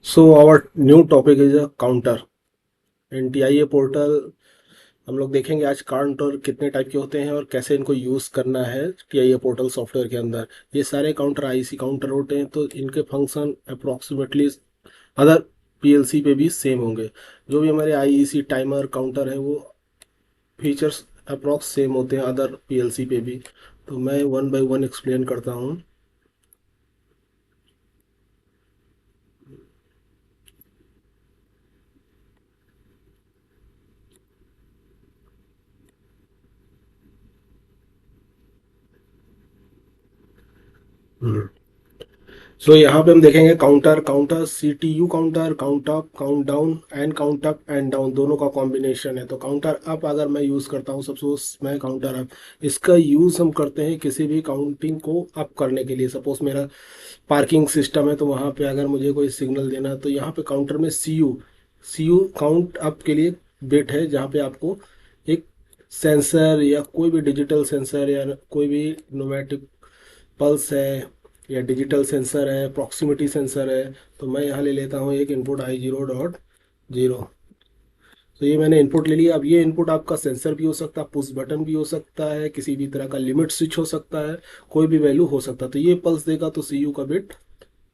So our new topic is a counter in TIA portal. हम लोग देखेंगे आज काउंटर कितने टाइप के होते हैं और कैसे इनको यूज़ करना है टीआईए पोर्टल सॉफ्टवेयर के अंदर। ये सारे काउंटर आईसी काउंटर होते हैं, तो इनके फंक्शन अप्रोक्सीमेटली अदर पीएलसी पे भी सेम होंगे। जो भी हमारे आईईसी टाइमर काउंटर है वो फीचर्स अप्रोक्स सेम होते हैं अदर पीएलसी पे भी। तो मैं वन बाय वन एक्सप्लेन करता हूँ। सो यहाँ पे हम देखेंगे counter counter CTU counter, count up count down and count up and down दोनों का कॉम्बिनेशन है। तो काउंटर अप अगर मैं यूज़ करता हूँ, सपोज मैं काउंटर अप, इसका यूज़ हम करते हैं किसी भी काउंटिंग को अप करने के लिए। सपोज मेरा पार्किंग सिस्टम है, तो वहाँ पे अगर मुझे कोई सिग्नल देना है तो यहाँ पे काउंटर में सी यू काउंट अप के लिए बिट है, जहाँ पे आपको एक सेंसर या कोई भी डिजिटल सेंसर या कोई भी न्यूमेटिक पल्स है या डिजिटल सेंसर है, प्रॉक्सिमिटी सेंसर है। तो मैं यहाँ ले लेता हूँ एक इनपुट I0.0। तो ये मैंने इनपुट ले लिया। अब ये इनपुट आपका सेंसर भी हो सकता है, पुश बटन भी हो सकता है, किसी भी तरह का लिमिट स्विच हो सकता है, कोई भी वैल्यू हो सकता है। तो ये पल्स देगा तो सीयू का बिट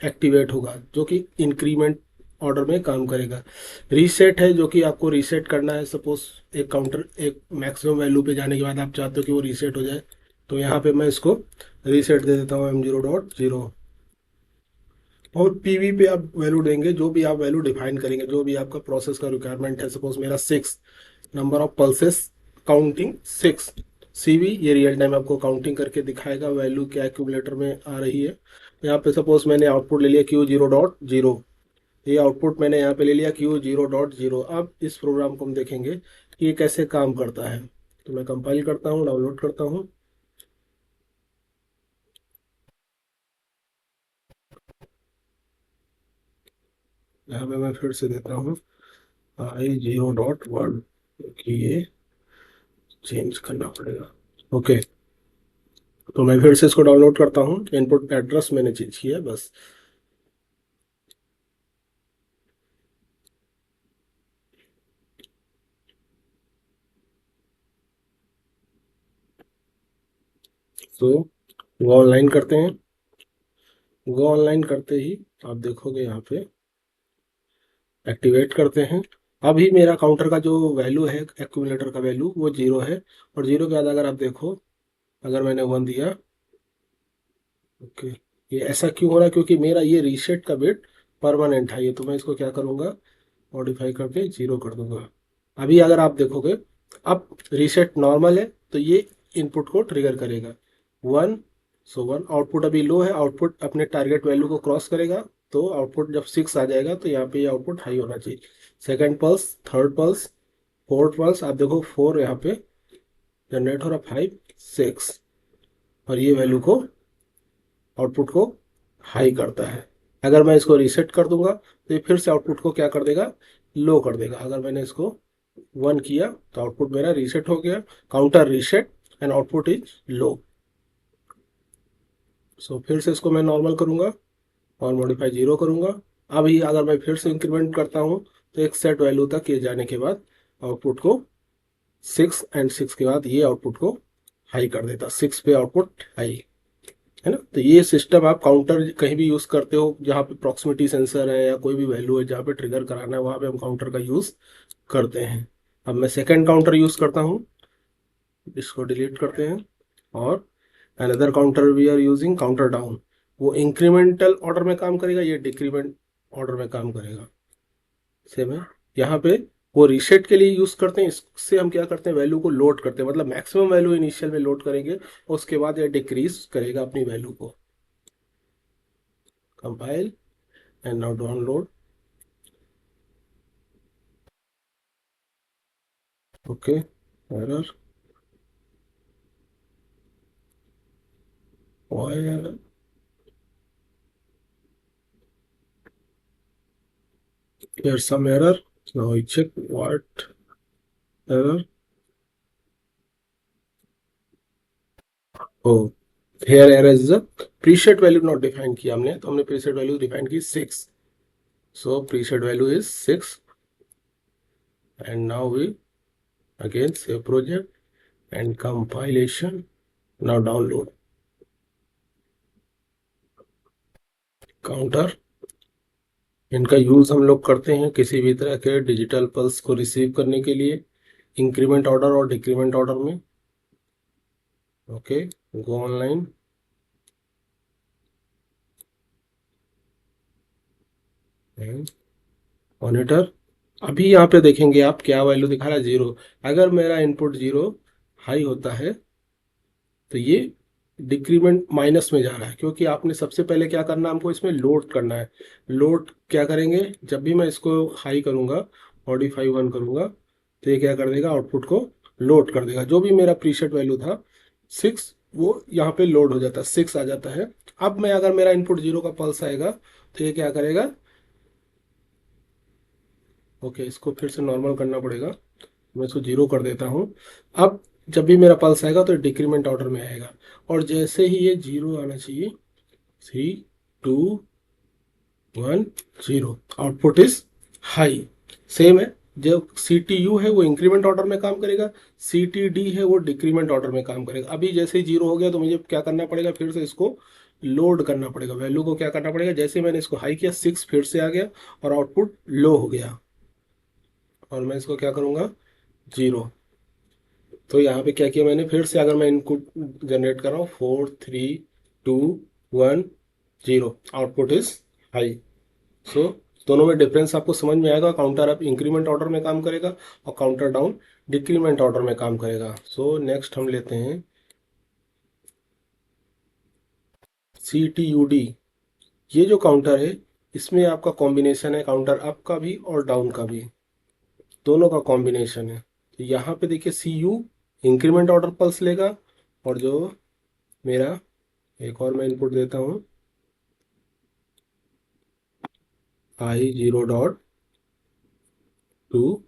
एक्टिवेट होगा, जो कि इंक्रीमेंट ऑर्डर में काम करेगा। रीसेट है, जो कि आपको रीसेट करना है। सपोज एक काउंटर एक मैक्सिमम वैल्यू पे जाने के बाद आप चाहते हो कि वो रीसेट हो जाए, तो यहाँ पे मैं इसको रीसेट दे देता हूँ M0.0। और पीवी पे आप वैल्यू देंगे, जो भी आप वैल्यू डिफाइन करेंगे, जो भी आपका प्रोसेस का रिक्वायरमेंट है। सपोज मेरा 6 number of pulses counting 6 CV, ये रियल टाइम आपको काउंटिंग करके दिखाएगा वैल्यू क्या एक्यूमुलेटर में आ रही है। यहाँ पे सपोज मैंने आउटपुट ले लिया Q0.0। ये आउटपुट मैंने यहाँ पे ले लिया Q0.0। अब इस प्रोग्राम को हम देखेंगे कि ये कैसे काम करता है। तो मैं कंपाइल करता हूँ, डाउनलोड करता हूँ। यहाँ पे मैं फिर से देता हूँ I0.1, क्योंकि ये चेंज करना पड़ेगा। ओके, तो मैं फिर से इसको डाउनलोड करता हूँ। इनपुट एड्रेस मैंने चेंज किया है बस। तो वो ऑनलाइन करते हैं। वो ऑनलाइन करते ही आप देखोगे यहाँ पे एक्टिवेट करते हैं। अभी मेरा काउंटर का जो वैल्यू है, एक्यूमुलेटर का वैल्यू, वो 0 है। और 0 के बाद अगर आप देखो, अगर मैंने 1 दिया, ओके, ये ऐसा क्यों हो रहा है? क्योंकि मेरा ये रीसेट का बिट परमानेंट है। ये तो मैं इसको क्या करूँगा, मॉडिफाई करके 0 कर दूंगा। अभी अगर आप देखोगे, अब रीसेट नॉर्मल है, तो ये इनपुट को ट्रिगर करेगा 1। सो 1 आउटपुट अभी लो है, आउटपुट अपने टारगेट वैल्यू को क्रॉस करेगा। तो आउटपुट जब 6 आ जाएगा तो यहाँ पे ये आउटपुट हाई होना चाहिए। Second pulse, third pulse, fourth pulse, आप देखो 4 यहाँ पे जनरेट हो रहा, 5, 6, और ये वैल्यू को, आउटपुट को हाई करता है। अगर मैं इसको रीसेट कर दूंगा तो ये फिर से आउटपुट को क्या कर देगा, लो कर देगा। अगर मैंने इसको 1 किया तो आउटपुट मेरा रीसेट हो गया, counter reset and output is low. So फिर से इसको मैं नॉर्मल करूंगा और मॉडिफाई 0 करूंगा। अभी अगर मैं फिर से इंक्रीमेंट करता हूं तो एक सेट वैल्यू तक किए जाने के बाद आउटपुट को 6 एंड 6 के बाद ये आउटपुट को हाई कर देता, 6 पे आउटपुट हाई, है ना। तो ये सिस्टम आप काउंटर कहीं भी यूज़ करते हो जहाँ पे प्रॉक्सिमिटी सेंसर है या कोई भी वैल्यू है जहाँ पे ट्रिगर कराना है, वहाँ पे हम काउंटर का यूज़ करते हैं। अब मैं सेकंड काउंटर यूज़ करता हूँ, इसको डिलीट करते हैं। और another counter we are using counter down. वो इंक्रीमेंटल ऑर्डर में काम करेगा, ये डिक्रीमेंट ऑर्डर में काम करेगा। सेम है। यहाँ पे वो रीसेट के लिए यूज करते हैं। इससे हम क्या करते हैं, वैल्यू को लोड करते हैं, मतलब मैक्सिमम वैल्यू इनिशियल में लोड करेंगे, उसके बाद ये डिक्रीज करेगा अपनी वैल्यू को। Compile and now download. Okay, error, why error? There's some error. Now I check what error. Oh, here error is a preset value not define किया हमने, तो हमने preset वैल्यू डिफाइन की 6। So preset value is 6. And now we again save project and compilation. Now download counter. इनका use हम लोग करते हैं किसी भी तरह के डिजिटल पल्स को रिसीव करने के लिए, इंक्रीमेंट ऑर्डर और डिक्रीमेंट ऑर्डर में। ओके, गो ऑनलाइन। मॉनिटर, अभी यहाँ पे देखेंगे आप क्या वैल्यू दिखा रहा है, 0। अगर मेरा इनपुट 0 हाई होता है तो ये डिक्रीमेंट माइनस में जा रहा है, क्योंकि आपने सबसे पहले क्या करना है, हमको इसमें लोड करना है। लोड क्या करेंगे, जब भी मैं इसको हाई करूँगा, मॉडिफाई 1 करूँगा, तो ये क्या कर देगा, आउटपुट को लोड कर देगा। जो भी मेरा प्रीसेट वैल्यू था 6, वो यहाँ पे लोड हो जाता है, 6 आ जाता है। अब मैं अगर मेरा इनपुट 0 का पल्स आएगा तो ये क्या करेगा, ओके इसको फिर से नॉर्मल करना पड़ेगा, मैं इसको 0 कर देता हूँ। अब जब भी मेरा पल्स आएगा तो डिक्रीमेंट ऑर्डर में आएगा, और जैसे ही ये 0 आना चाहिए, 3 2 1 0, आउटपुट इज हाई। सेम है, जो सी टी यू है वो इंक्रीमेंट ऑर्डर में काम करेगा, सी टी डी है वो डिक्रीमेंट ऑर्डर में काम करेगा। अभी जैसे ही 0 हो गया तो मुझे क्या करना पड़ेगा, फिर से इसको लोड करना पड़ेगा, वैल्यू को क्या करना पड़ेगा, जैसे मैंने इसको हाई किया 6 फिर से आ गया और आउटपुट लो हो गया, और मैं इसको क्या करूँगा 0। तो यहाँ पे क्या किया मैंने, फिर से अगर मैं इनपुट जनरेट कर रहा हूँ 4 3 2 1 0, आउटपुट इज हाई। सो दोनों में डिफरेंस आपको समझ में आएगा, काउंटर अप इंक्रीमेंट ऑर्डर में काम करेगा और काउंटर डाउन डिक्रीमेंट ऑर्डर में काम करेगा। सो नेक्स्ट हम लेते हैं सी टी यू डी। ये जो काउंटर है इसमें आपका कॉम्बिनेशन है काउंटर अप का भी और डाउन का भी, दोनों का कॉम्बिनेशन है। तो यहाँ पे देखिए सी यू इंक्रीमेंट ऑर्डर पल्स लेगा, और जो मेरा एक और मैं इनपुट देता हूँ आई 0.2, तो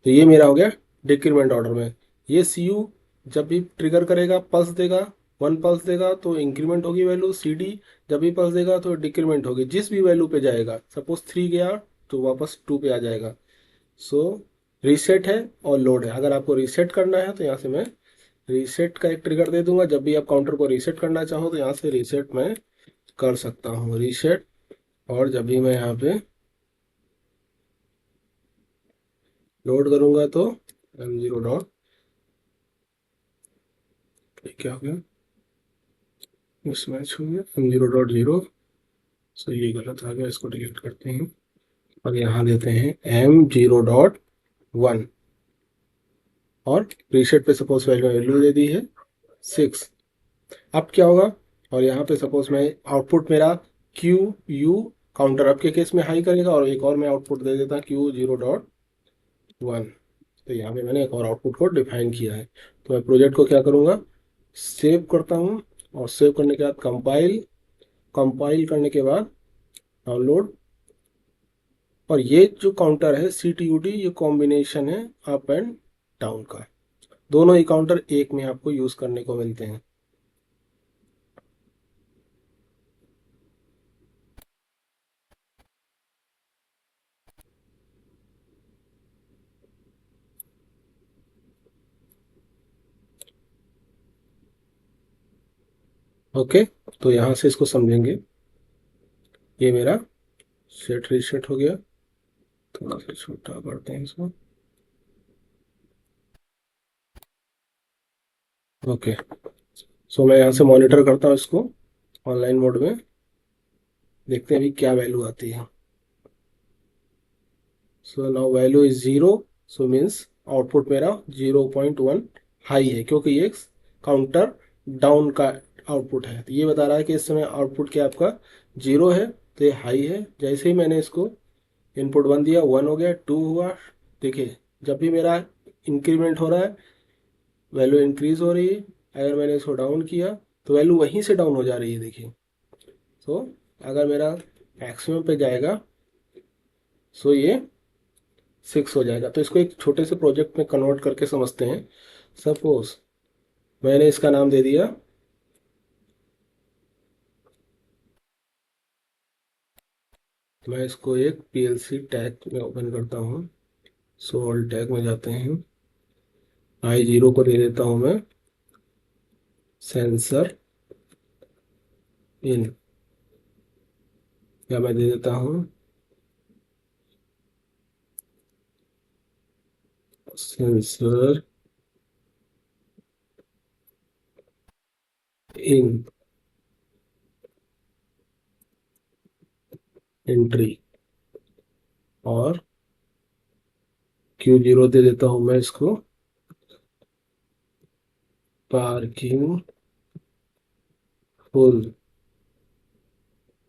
ये मेरा हो गया डिक्रीमेंट ऑर्डर में। ये सी यू जब भी ट्रिगर करेगा पल्स देगा, 1 पल्स देगा तो इंक्रीमेंट होगी वैल्यू, सी डी जब भी पल्स देगा तो डिक्रीमेंट होगी, जिस भी वैल्यू पे जाएगा। सपोज 3 गया तो वापस 2 पे आ जाएगा। सो रीसेट है और लोड है। अगर आपको रीसेट करना है तो यहाँ से मैं रीसेट का एक ट्रिगर दे दूंगा, जब भी आप काउंटर को रीसेट करना चाहो तो यहाँ से रीसेट मैं कर सकता हूँ, रीसेट। और जब भी मैं यहाँ पे लोड करूंगा तो M0 क्या हो गया, मिसमैच हो गया, M0.0। सो ये गलत आ गया, इसको डिलीट करते हैं और यहाँ देते हैं M0.1, और रीसेट पे सपोज वैल्यू दे दी है 6। अब क्या होगा, और यहाँ पे सपोज मैं आउटपुट मेरा क्यू यू काउंटर अप के केस में हाई करेगा, और एक और मैं आउटपुट दे देता Q0.1। तो यहाँ पे मैंने एक और आउटपुट को डिफाइन किया है। तो मैं प्रोजेक्ट को क्या करूँगा, सेव करता हूँ, और सेव करने के बाद कंपाइल, कंपाइल करने के बाद डाउनलोड। और ये जो काउंटर है सी टी यू डी, ये कॉम्बिनेशन है अप एंड डाउन का, दोनों ही काउंटर एक में आपको यूज़ करने को मिलते हैं। ओके, तो यहाँ से इसको समझेंगे। ये मेरा सेट रीसेट हो गया, थोड़ा सा छोटा करते हैं इसको। ओके, सो मैं यहाँ से मॉनिटर करता हूँ इसको ऑनलाइन मोड में, देखते हैं अभी क्या वैल्यू आती है। So now value is 0, so means output मेरा 0.1 हाई है, क्योंकि ये काउंटर डाउन का आउटपुट है। तो ये बता रहा है कि इस समय आउटपुट क्या आपका 0 है, तो ये हाई है। जैसे ही मैंने इसको इनपुट 1 दिया, 1 हो गया, 2 हुआ। देखिए जब भी मेरा इंक्रीमेंट हो रहा है वैल्यू इंक्रीज हो रही है, अगर मैंने इसको डाउन किया तो वैल्यू वहीं से डाउन हो जा रही है, देखिए। सो अगर मेरा मैक्सिमम पे जाएगा सो ये 6 हो जाएगा। तो इसको एक छोटे से प्रोजेक्ट में कन्वर्ट करके समझते हैं। सपोज मैंने इसका नाम दे दिया मैं इसको एक पीएलसी टैग में ओपन करता हूँ। सो ऑल टैग में जाते हैं, I0 को दे देता हूँ मैं सेंसर इन, या मैं दे देता हूँ सेंसर इन एंट्री, और Q0 दे देता हूँ मैं इसको पार्किंग फुल,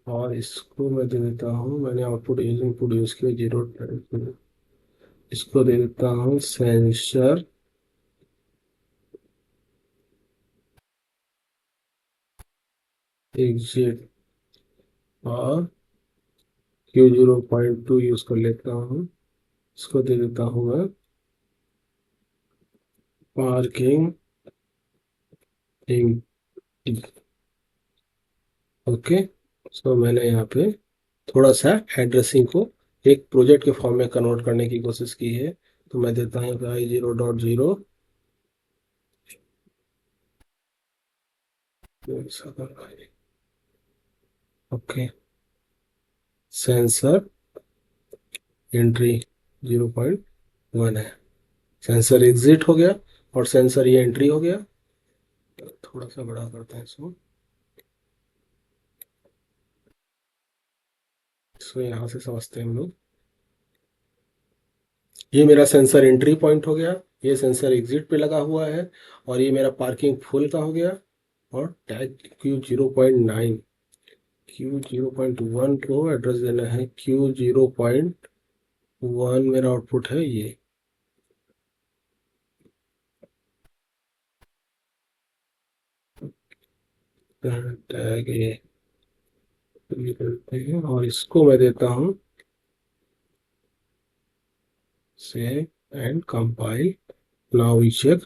और इसको मैं दे देता हूँ, मैंने आउटपुट इनपुट यूज किया 0, इसको दे देता हूँ सेंसर एग्जिट, और Q0.2 यूज कर लेता हूँ, इसको दे देता हूँ मैं पार्किंग इन। ओके, सो मैंने यहाँ पे थोड़ा सा एड्रेसिंग को एक प्रोजेक्ट के फॉर्म में कन्वर्ट करने की कोशिश की है। तो मैं देता हूँ I0.0, ओके, सेंसर एंट्री 0.1 है, सेंसर एग्जिट हो गया और सेंसर ये एंट्री हो गया। थोड़ा सा बड़ा करते हैं इसको, यहाँ से समझते हैं हम लोग। ये मेरा सेंसर एंट्री पॉइंट हो गया, ये सेंसर एग्जिट पे लगा हुआ है, और ये मेरा पार्किंग फुल का हो गया। और टैग Q0.9, Q0.1 को एड्रेस देना है, Q0.1 मेरा आउटपुट है ये। टैग ये करते हैं, और इसको मैं देता हूँ save and compile. Now we check.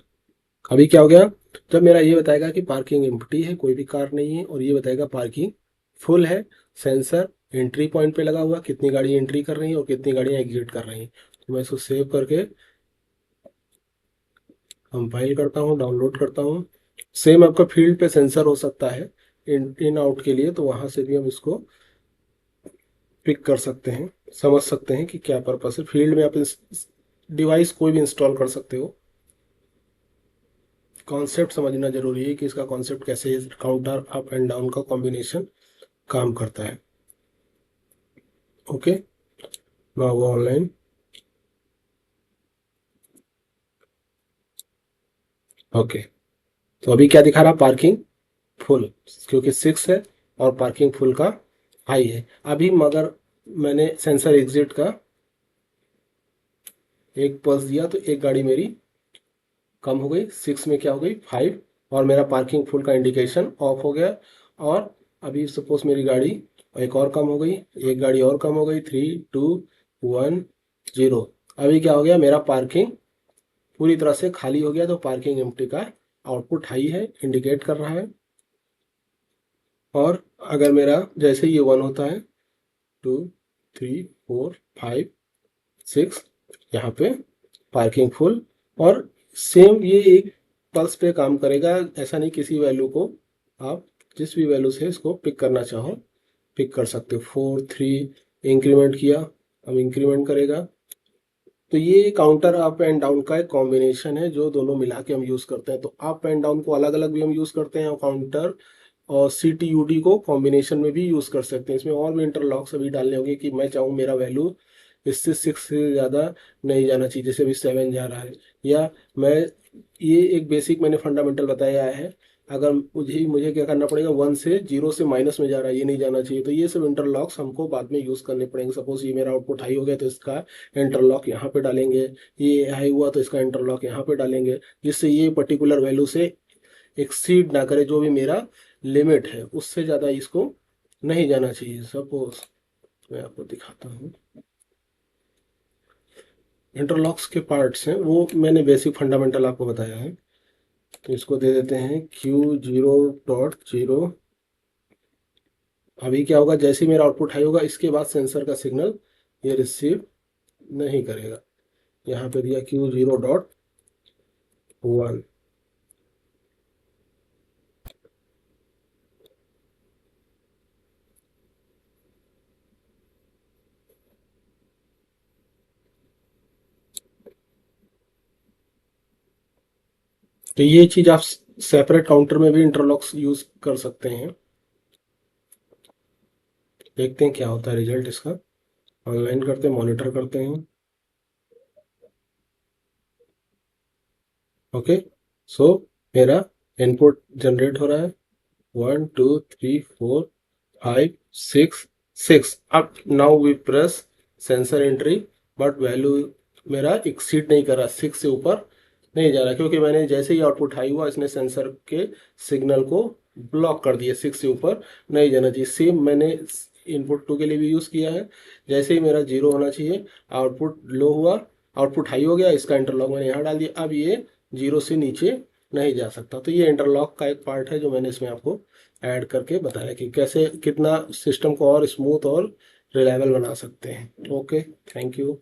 अभी क्या हो गया, जब मेरा ये बताएगा कि पार्किंग एम्प्टी है, कोई भी कार नहीं है, और ये बताएगा पार्किंग फुल है, सेंसर एंट्री पॉइंट पे लगा हुआ, कितनी गाड़ी एंट्री कर रही है और कितनी गाड़ियाँ एग्जिट कर रही हैं। तो मैं इसको सेव करके कंपाइल करता हूँ, डाउनलोड करता हूँ। सेम आपका फील्ड पे सेंसर हो सकता है इन इन आउट के लिए, तो वहाँ से भी हम इसको पिक कर सकते हैं, समझ सकते हैं कि क्या पर्पस है। फील्ड में आप डिवाइस कोई भी इंस्टॉल कर सकते हो। कॉन्सेप्ट समझना जरूरी है कि इसका कॉन्सेप्ट कैसे, काउंटर अप एंड डाउन का कॉम्बिनेशन काम करता है। ओके, नाउ वो ऑनलाइन। ओके, तो अभी क्या दिखा रहा, पार्किंग फुल, क्योंकि 6 है और पार्किंग फुल का हाई है। अभी मगर मैंने सेंसर एग्जिट का एक पल्स दिया तो एक गाड़ी मेरी कम हो गई, 6 में क्या हो गई 5, और मेरा पार्किंग फुल का इंडिकेशन ऑफ हो गया। और अभी सपोज मेरी गाड़ी एक और कम हो गई, एक गाड़ी और कम हो गई, 3, 2, 1, 0। अभी क्या हो गया, मेरा पार्किंग पूरी तरह से खाली हो गया, तो पार्किंग एम्प्टी का आउटपुट हाई है, इंडिकेट कर रहा है। और अगर मेरा जैसे ये 1 होता है, 2, 3, 4, 5, 6, यहाँ पे पार्किंग फुल। और सेम ये एक पल्स पे काम करेगा, ऐसा नहीं, किसी वैल्यू को आप जिस भी वैल्यू से इसको पिक करना चाहो पिक कर सकते हो। 4, 3 इंक्रीमेंट किया, अब इंक्रीमेंट करेगा। तो ये काउंटर अप एंड डाउन का एक कॉम्बिनेशन है जो दोनों मिला के हम यूज़ करते हैं। तो अप एंड डाउन को अलग अलग भी हम यूज़ करते हैं, और काउंटर और CTUD को कॉम्बिनेशन में भी यूज़ कर सकते हैं। इसमें और भी इंटरलॉक्स अभी डालने होंगे कि मैं चाहूँ मेरा वैल्यू इससे 6 से ज़्यादा नहीं जाना चाहिए, जैसे अभी 7 जा रहा है, या मैं ये एक बेसिक मैंने फंडामेंटल बताया है। अगर मुझे मुझे क्या करना पड़ेगा, 1 से 0 से माइनस में जा रहा है, ये नहीं जाना चाहिए। तो ये सब इंटरलॉक्स हमको बाद में यूज़ करने पड़ेंगे। सपोज ये मेरा आउटपुट हाई हो गया तो इसका इंटरलॉक यहाँ पे डालेंगे, ये हाई हुआ तो इसका इंटरलॉक यहाँ पे डालेंगे, जिससे ये पर्टिकुलर वैल्यू से एक्सीड ना करे, जो भी मेरा लिमिट है उससे ज़्यादा इसको नहीं जाना चाहिए। सपोज मैं आपको दिखाता हूँ, इंटरलॉक्स के पार्ट्स हैं वो मैंने बेसिक फंडामेंटल आपको बताया है। तो इसको दे देते हैं Q0.0 अभी क्या होगा, जैसे ही मेरा आउटपुट हाई होगा इसके बाद सेंसर का सिग्नल ये रिसीव नहीं करेगा। यहाँ पे दिया Q0.1। तो ये चीज़ आप सेपरेट काउंटर में भी इंटरलॉक्स यूज कर सकते हैं। देखते हैं क्या होता है रिजल्ट इसका। ऑनलाइन करते हैं, मॉनिटर करते हैं। ओके, सो मेरा इनपुट जनरेट हो रहा है 1 2 3 4 5 6 6। अब now we press sensor entry, but value मेरा एक्सीड नहीं कर रहा, 6 से ऊपर नहीं जा रहा, क्योंकि मैंने जैसे ही आउटपुट हाई हुआ इसने सेंसर के सिग्नल को ब्लॉक कर दिया, 6 से ऊपर नहीं जाना चाहिए। सेम मैंने इनपुट 2 के लिए भी यूज़ किया है। जैसे ही मेरा 0 होना चाहिए, आउटपुट लो हुआ, आउटपुट हाई हो गया, इसका इंटरलॉक मैंने यहाँ डाल दिया। अब ये 0 से नीचे नहीं जा सकता। तो ये इंटरलॉक का एक पार्ट है जो मैंने इसमें आपको ऐड करके बताया कि कैसे कितना सिस्टम को और स्मूथ और रिलायबल बना सकते हैं। Okay, thank you.